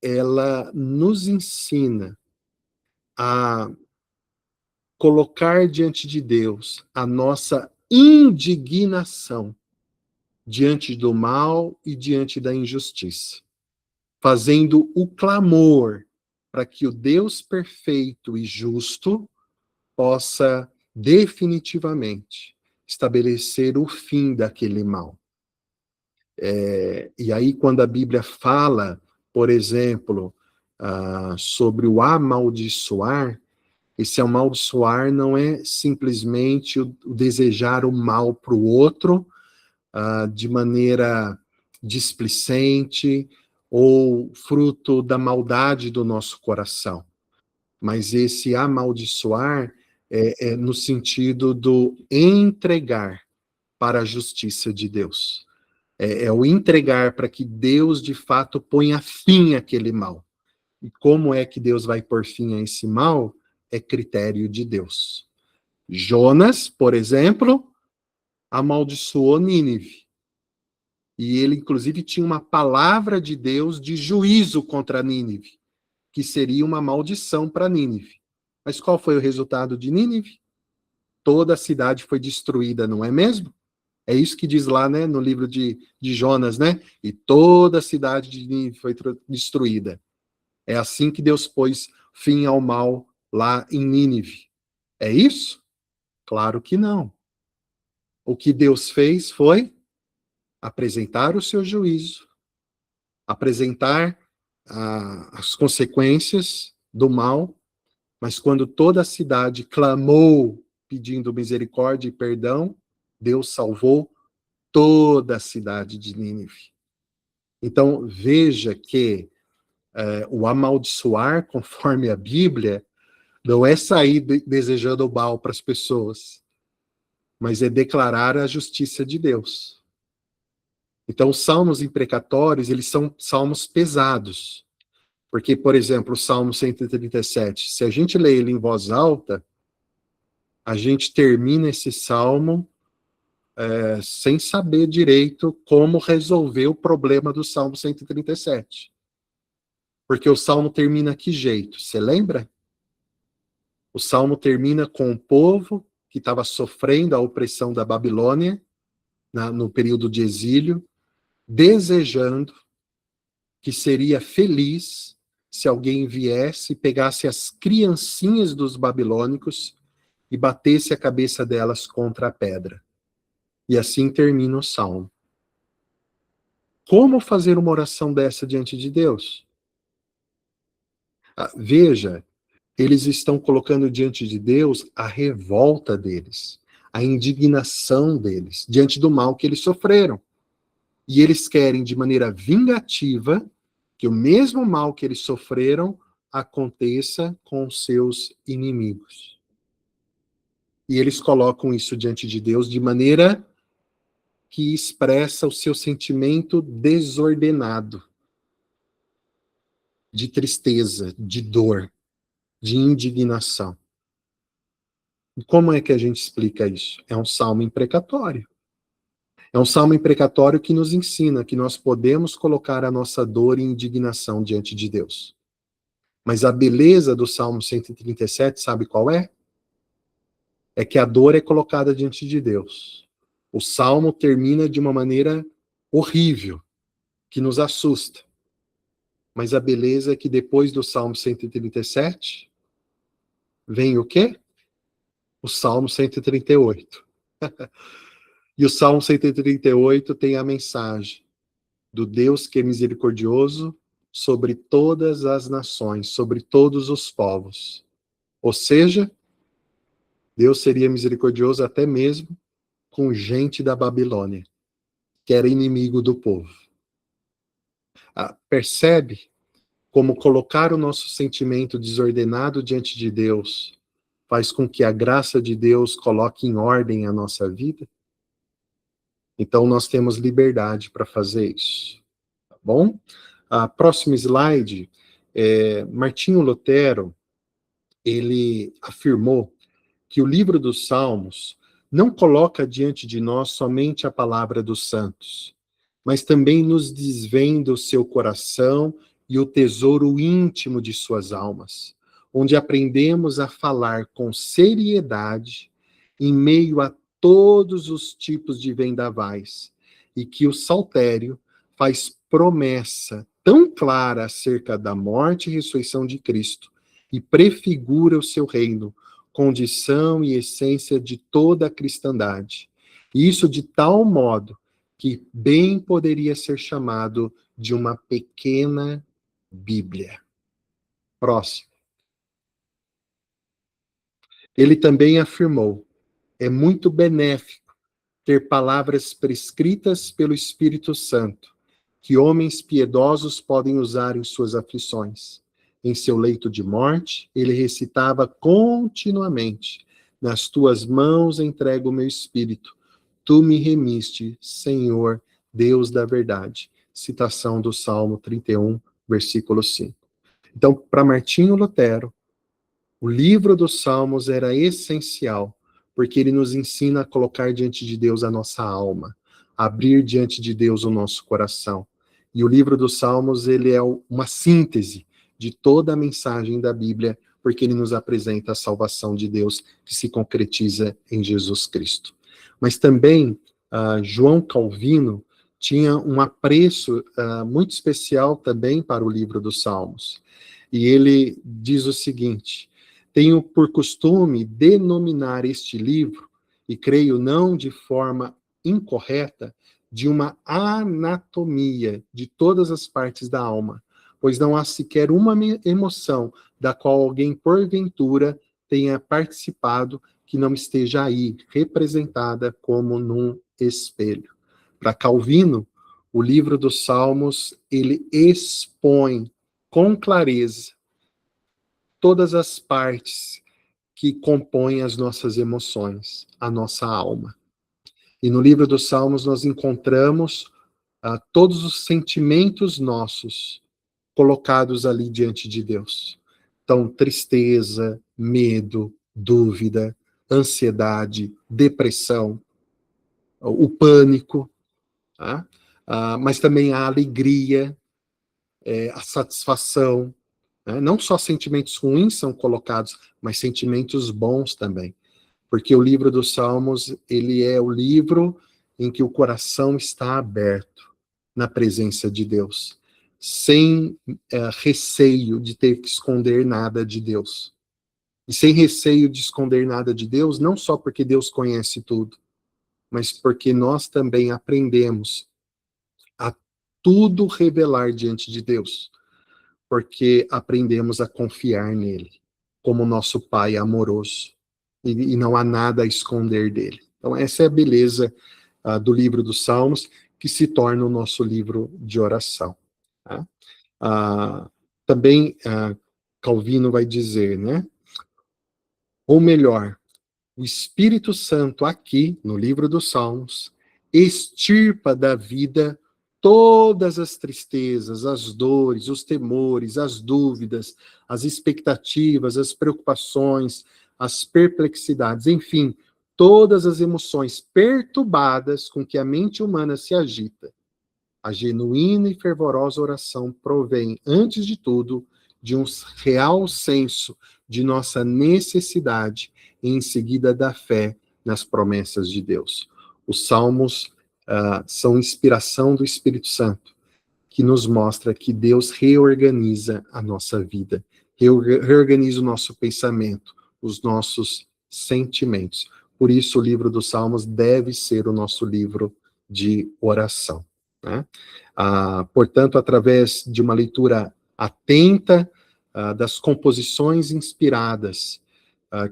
ela nos ensina a colocar diante de Deus a nossa indignação diante do mal e diante da injustiça, fazendo o clamor para que o Deus perfeito e justo possa definitivamente estabelecer o fim daquele mal. E aí, quando a Bíblia fala, por exemplo, sobre o amaldiçoar, esse amaldiçoar não é simplesmente o desejar o mal para o outro, de maneira displicente ou fruto da maldade do nosso coração. Mas esse amaldiçoar é no sentido do entregar para a justiça de Deus. É o entregar para que Deus, de fato, ponha fim àquele mal. E como é que Deus vai pôr fim a esse mal? É critério de Deus. Jonas, por exemplo, amaldiçoou Nínive. E ele, inclusive, tinha uma palavra de Deus de juízo contra Nínive, que seria uma maldição para Nínive. Mas qual foi o resultado de Nínive? Toda a cidade foi destruída, não é mesmo? É isso que diz lá, né, no livro de Jonas, né? E toda a cidade de Nínive foi destruída. É assim que Deus pôs fim ao mal lá em Nínive. É isso? Claro que não. O que Deus fez foi apresentar o seu juízo, apresentar as consequências do mal, mas quando toda a cidade clamou pedindo misericórdia e perdão, Deus salvou toda a cidade de Nínive. Então, veja que o amaldiçoar, conforme a Bíblia, não é sair desejando o mal para as pessoas, mas é declarar a justiça de Deus. Então, os salmos imprecatórios, eles são salmos pesados. Porque, por exemplo, o Salmo 137, se a gente lê ele em voz alta, a gente termina esse salmo sem saber direito como resolver o problema do Salmo 137. Porque o salmo termina que jeito? Você lembra? O salmo termina com o povo que estava sofrendo a opressão da Babilônia, no período de exílio, desejando que seria feliz se alguém viesse e pegasse as criancinhas dos babilônicos e batesse a cabeça delas contra a pedra. E assim termina o salmo. Como fazer uma oração dessa diante de Deus? Veja, eles estão colocando diante de Deus a revolta deles, a indignação deles, diante do mal que eles sofreram. E eles querem, de maneira vingativa, que o mesmo mal que eles sofreram aconteça com seus inimigos. E eles colocam isso diante de Deus de maneira que expressa o seu sentimento desordenado, de tristeza, de dor, de indignação. E como é que a gente explica isso? É um salmo imprecatório. É um salmo imprecatório que nos ensina que nós podemos colocar a nossa dor e indignação diante de Deus. Mas a beleza do Salmo 137, sabe qual é? É que a dor é colocada diante de Deus. O Salmo termina de uma maneira horrível, que nos assusta. Mas a beleza é que depois do Salmo 137, vem o quê? O Salmo 138. E o Salmo 138 tem a mensagem do Deus que é misericordioso sobre todas as nações, sobre todos os povos. Ou seja, Deus seria misericordioso até mesmo com gente da Babilônia, que era inimigo do povo. Percebe como colocar o nosso sentimento desordenado diante de Deus faz com que a graça de Deus coloque em ordem a nossa vida? Então nós temos liberdade para fazer isso, tá bom? Próximo slide, Martinho Lutero, ele afirmou que o livro dos Salmos não coloca diante de nós somente a palavra dos santos, mas também nos desvenda o seu coração e o tesouro íntimo de suas almas, onde aprendemos a falar com seriedade em meio a todos os tipos de vendavais, e que o saltério faz promessa tão clara acerca da morte e ressurreição de Cristo e prefigura o seu reino, condição e essência de toda a cristandade. Isso de tal modo que bem poderia ser chamado de uma pequena Bíblia. Próximo. Ele também afirmou: é muito benéfico ter palavras prescritas pelo Espírito Santo, que homens piedosos podem usar em suas aflições. Em seu leito de morte, ele recitava continuamente: nas tuas mãos entrego o meu espírito. Tu me remiste, Senhor, Deus da verdade. Citação do Salmo 31, versículo 5. Então, para Martinho Lutero, o livro dos Salmos era essencial, porque ele nos ensina a colocar diante de Deus a nossa alma, abrir diante de Deus o nosso coração. E o livro dos Salmos, ele é uma síntese de toda a mensagem da Bíblia, porque ele nos apresenta a salvação de Deus que se concretiza em Jesus Cristo. Mas também, João Calvino tinha um apreço muito especial também para o livro dos Salmos. E ele diz o seguinte: tenho por costume denominar este livro, e creio não de forma incorreta, de uma anatomia de todas as partes da alma, pois não há sequer uma emoção da qual alguém, porventura, tenha participado que não esteja aí, representada como num espelho. Para Calvino, o livro dos Salmos, ele expõe com clareza todas as partes que compõem as nossas emoções, a nossa alma. E no livro dos Salmos nós encontramos todos os sentimentos nossos colocados ali diante de Deus. Então, tristeza, medo, dúvida, ansiedade, depressão, o pânico, tá? Mas também a alegria, a satisfação, né? Não só sentimentos ruins são colocados, mas sentimentos bons também. Porque o livro dos Salmos, ele é o livro em que o coração está aberto na presença de Deus, sem receio de ter que esconder nada de Deus. E sem receio de esconder nada de Deus, não só porque Deus conhece tudo, mas porque nós também aprendemos a tudo revelar diante de Deus, porque aprendemos a confiar nele, como nosso Pai amoroso, e não há nada a esconder dele. Então, essa é a beleza do livro dos Salmos, que se torna o nosso livro de oração. Tá? Também Calvino vai dizer, né? Ou melhor, o Espírito Santo aqui, no livro dos Salmos, extirpa da vida todas as tristezas, as dores, os temores, as dúvidas, as expectativas, as preocupações, as perplexidades, enfim, todas as emoções perturbadas com que a mente humana se agita. A genuína e fervorosa oração provém, antes de tudo, de um real senso de nossa necessidade e, em seguida, da fé nas promessas de Deus. Os salmos são inspiração do Espírito Santo, que nos mostra que Deus reorganiza a nossa vida, reorganiza o nosso pensamento, os nossos sentimentos. Por isso, o livro dos Salmos deve ser o nosso livro de oração. Né? Portanto, através de uma leitura atenta das composições inspiradas,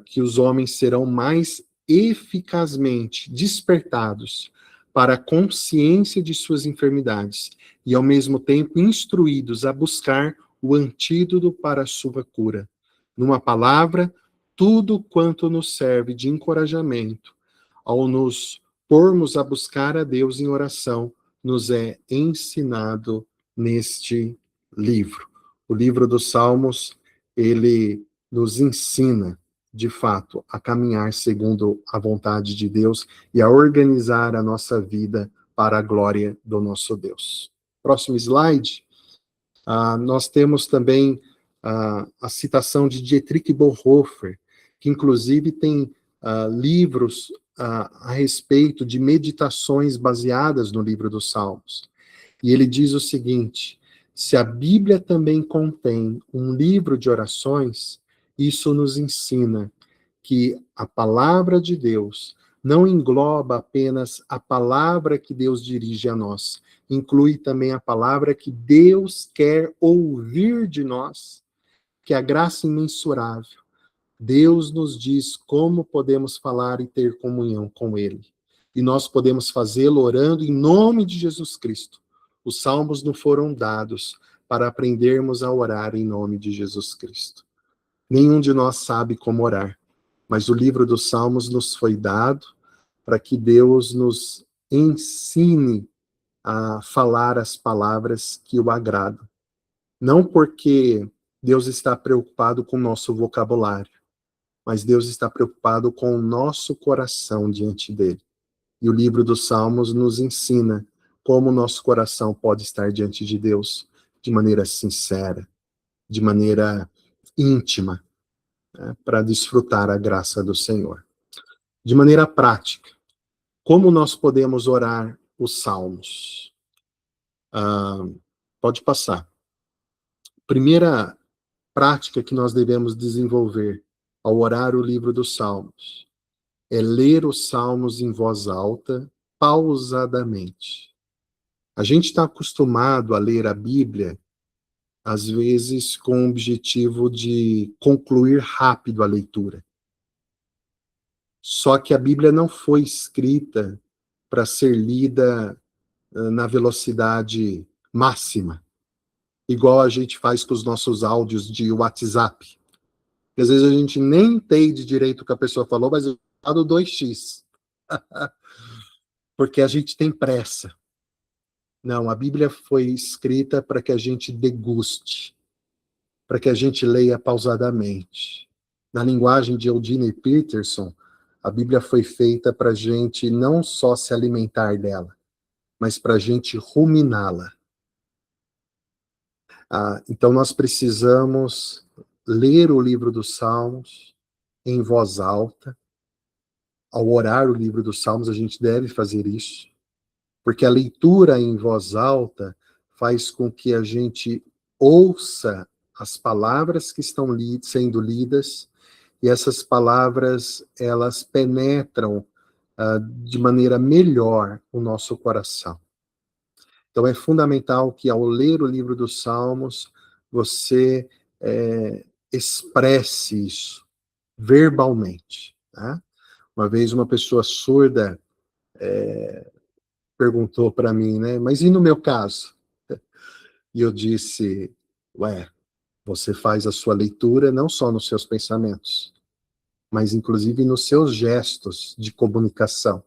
que os homens serão mais eficazmente despertados para a consciência de suas enfermidades e, ao mesmo tempo, instruídos a buscar o antídoto para a sua cura. Numa palavra, tudo quanto nos serve de encorajamento, ao nos pormos a buscar a Deus em oração, nos é ensinado neste livro. O livro dos Salmos, ele nos ensina, de fato, a caminhar segundo a vontade de Deus e a organizar a nossa vida para a glória do nosso Deus. Próximo slide. Nós temos também a citação de Dietrich Bonhoeffer, que inclusive tem livros a respeito de meditações baseadas no livro dos Salmos. E ele diz o seguinte: se a Bíblia também contém um livro de orações, isso nos ensina que a palavra de Deus não engloba apenas a palavra que Deus dirige a nós, inclui também a palavra que Deus quer ouvir de nós, que é a graça imensurável. Deus nos diz como podemos falar e ter comunhão com Ele. e nós podemos fazê-lo orando em nome de Jesus Cristo. Os salmos não foram dados para aprendermos a orar em nome de Jesus Cristo. Nenhum de nós sabe como orar, mas o livro dos salmos nos foi dado para que Deus nos ensine a falar as palavras que o agradam. Não porque Deus está preocupado com o nosso vocabulário, mas Deus está preocupado com o nosso coração diante dele. E o livro dos Salmos nos ensina como o nosso coração pode estar diante de Deus de maneira sincera, de maneira íntima, né, para desfrutar a graça do Senhor. De maneira prática, como nós podemos orar os Salmos? Pode passar. Primeira prática que nós devemos desenvolver ao orar o livro dos Salmos é ler os Salmos em voz alta, pausadamente. A gente está acostumado a ler a Bíblia, às vezes com o objetivo de concluir rápido a leitura. Só que a Bíblia não foi escrita para ser lida na velocidade máxima, igual a gente faz com os nossos áudios de WhatsApp. Às vezes a gente nem entende direito o que a pessoa falou, mas eu falo 2x. Porque a gente tem pressa. Não, a Bíblia foi escrita para que a gente deguste, para que a gente leia pausadamente. Na linguagem de Eugene Peterson, a Bíblia foi feita para a gente não só se alimentar dela, mas para a gente ruminá-la. Então nós precisamos ler o livro dos Salmos em voz alta. Ao orar o livro dos Salmos, a gente deve fazer isso, porque a leitura em voz alta faz com que a gente ouça as palavras que estão sendo lidas, e essas palavras, elas penetram de maneira melhor o nosso coração. Então é fundamental que ao ler o livro dos Salmos, você expresse isso verbalmente. Tá? Uma vez uma pessoa surda perguntou para mim, né? Mas e no meu caso? E eu disse, você faz a sua leitura não só nos seus pensamentos, mas inclusive nos seus gestos de comunicação,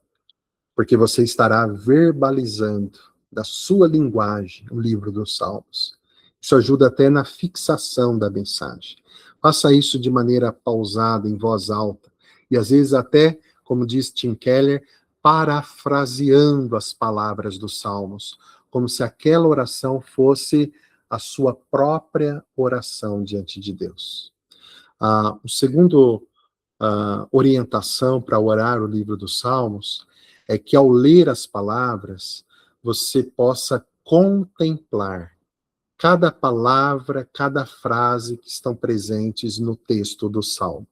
porque você estará verbalizando da sua linguagem o livro dos Salmos. Isso ajuda até na fixação da mensagem. Faça isso de maneira pausada, em voz alta, e às vezes até, como diz Tim Keller, parafraseando as palavras dos Salmos, como se aquela oração fosse a sua própria oração diante de Deus. O segundo orientação para orar o livro dos Salmos é que ao ler as palavras, você possa contemplar cada palavra, cada frase que estão presentes no texto do Salmo.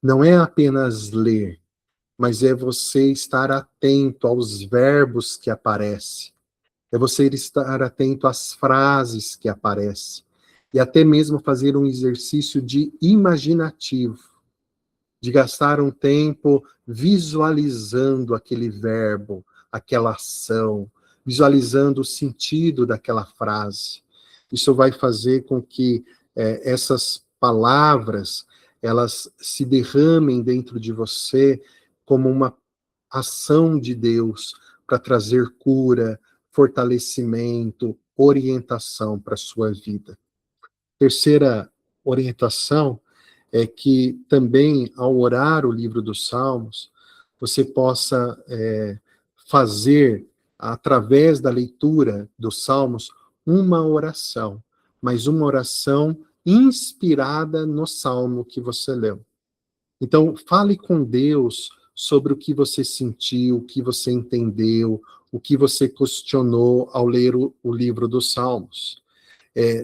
Não é apenas ler, mas é você estar atento aos verbos que aparecem, é você estar atento às frases que aparecem, e até mesmo fazer um exercício de imaginativo, de gastar um tempo visualizando aquele verbo, aquela ação, visualizando o sentido daquela frase. Isso vai fazer com que essas palavras, elas se derramem dentro de você como uma ação de Deus para trazer cura, fortalecimento, orientação para a sua vida. Terceira orientação é que também, ao orar o livro dos Salmos, você possa fazer, através da leitura dos Salmos, uma oração, mas uma oração inspirada no Salmo que você leu. Então, fale com Deus sobre o que você sentiu, o que você entendeu, o que você questionou ao ler o livro dos Salmos.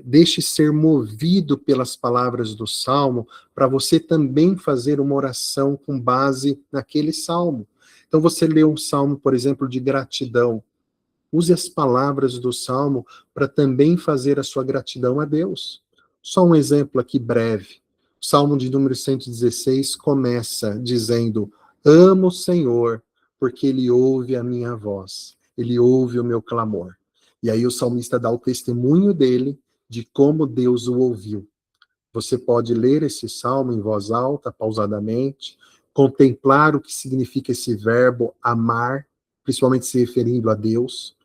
Deixe ser movido pelas palavras do Salmo, para você também fazer uma oração com base naquele Salmo. Então, você lê um Salmo, por exemplo, de gratidão. Use as palavras do Salmo para também fazer a sua gratidão a Deus. Só um exemplo aqui breve. O Salmo de número 116 começa dizendo: amo o Senhor, porque ele ouve a minha voz, ele ouve o meu clamor. E aí o salmista dá o testemunho dele de como Deus o ouviu. Você pode ler esse salmo em voz alta, pausadamente, contemplar o que significa esse verbo amar, principalmente se referindo a Deus.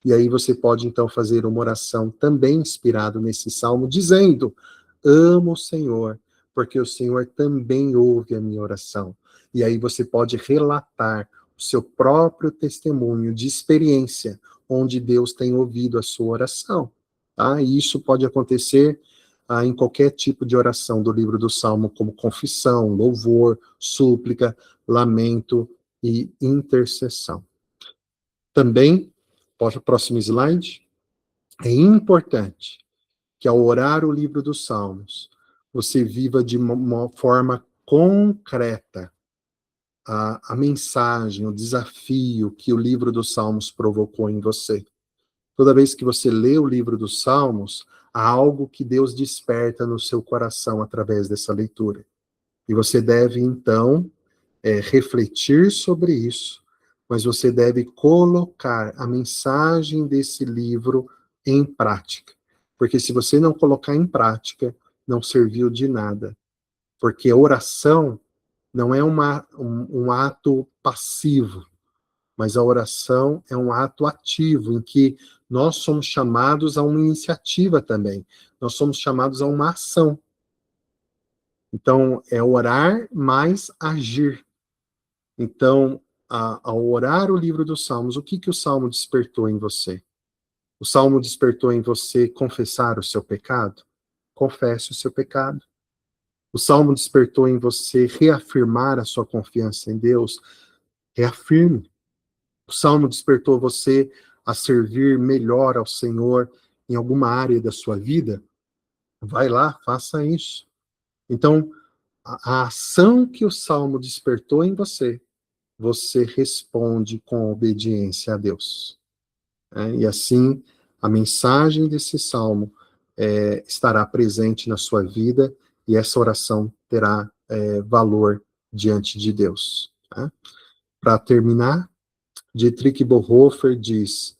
E aí você pode então fazer uma oração também inspirado nesse salmo, dizendo: amo o Senhor, porque o Senhor também ouve a minha oração. E aí você pode relatar o seu próprio testemunho de experiência, onde Deus tem ouvido a sua oração. Tá? E isso pode acontecer em qualquer tipo de oração do livro do Salmo, como confissão, louvor, súplica, lamento e intercessão. Também, pode o próximo slide, é importante que ao orar o livro dos Salmos, você viva de uma forma concreta a mensagem, o desafio que o livro dos Salmos provocou em você. Toda vez que você lê o livro dos Salmos, há algo que Deus desperta no seu coração através dessa leitura. E você deve, então, refletir sobre isso, mas você deve colocar a mensagem desse livro em prática. Porque se você não colocar em prática, não serviu de nada. Porque a oração não é um ato passivo, mas a oração é um ato ativo, em que nós somos chamados a uma iniciativa também. Nós somos chamados a uma ação. Então, é orar mais agir. Então, ao orar o livro dos Salmos, o que o Salmo despertou em você? O Salmo despertou em você confessar o seu pecado? Confesse o seu pecado. O Salmo despertou em você reafirmar a sua confiança em Deus? Reafirme. O Salmo despertou você a servir melhor ao Senhor em alguma área da sua vida? Vai lá, faça isso. Então, a ação que o Salmo despertou em você, você responde com obediência a Deus. E assim, a mensagem desse Salmo estará presente na sua vida e essa oração terá valor diante de Deus. Tá? Para terminar, Dietrich Bonhoeffer diz: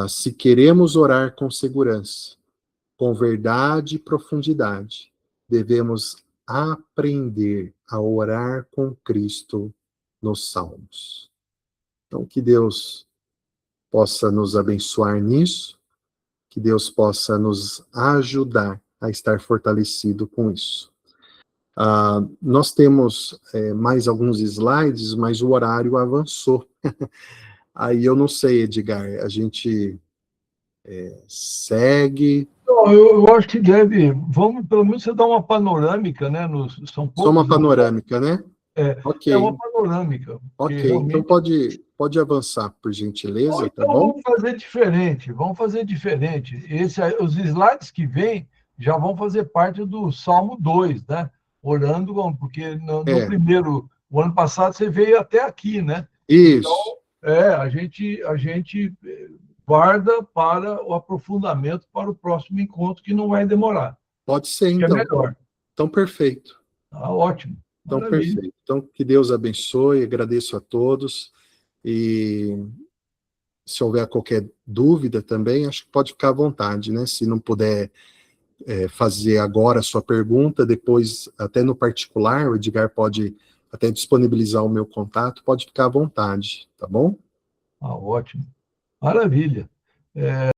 se queremos orar com segurança, com verdade e profundidade, devemos aprender a orar com Cristo nos Salmos. Então, que Deus possa nos abençoar nisso, que Deus possa nos ajudar a estar fortalecido com isso. Nós temos mais alguns slides, mas o horário avançou. Aí eu não sei, Edgar, a gente segue. Não, eu acho que deve. Vamos, pelo menos, você dar uma panorâmica, né? São Só uma poucos. panorâmica, né? É uma Ok, panorâmica, porque ok. Então realmente. pode avançar, por Ou gentileza, tá então bom? vamos fazer diferente. Vamos fazer diferente. Os slides que vêm já vão fazer parte do Salmo 2, né? Orando, porque no É, primeiro, o ano passado, você veio até aqui, né? Então, isso. a gente guarda para o aprofundamento para o próximo encontro, que não vai demorar. Pode ser, Que é então. melhor. Então, perfeito. Tá ótimo. Então, Maravilha. perfeito. Então, que Deus abençoe, agradeço a todos. E se houver qualquer dúvida também, acho que pode ficar à vontade, né? Se não puder fazer agora a sua pergunta, depois, até no particular, o Edgar pode até disponibilizar o meu contato, pode ficar à vontade, tá bom? Ótimo. Maravilha.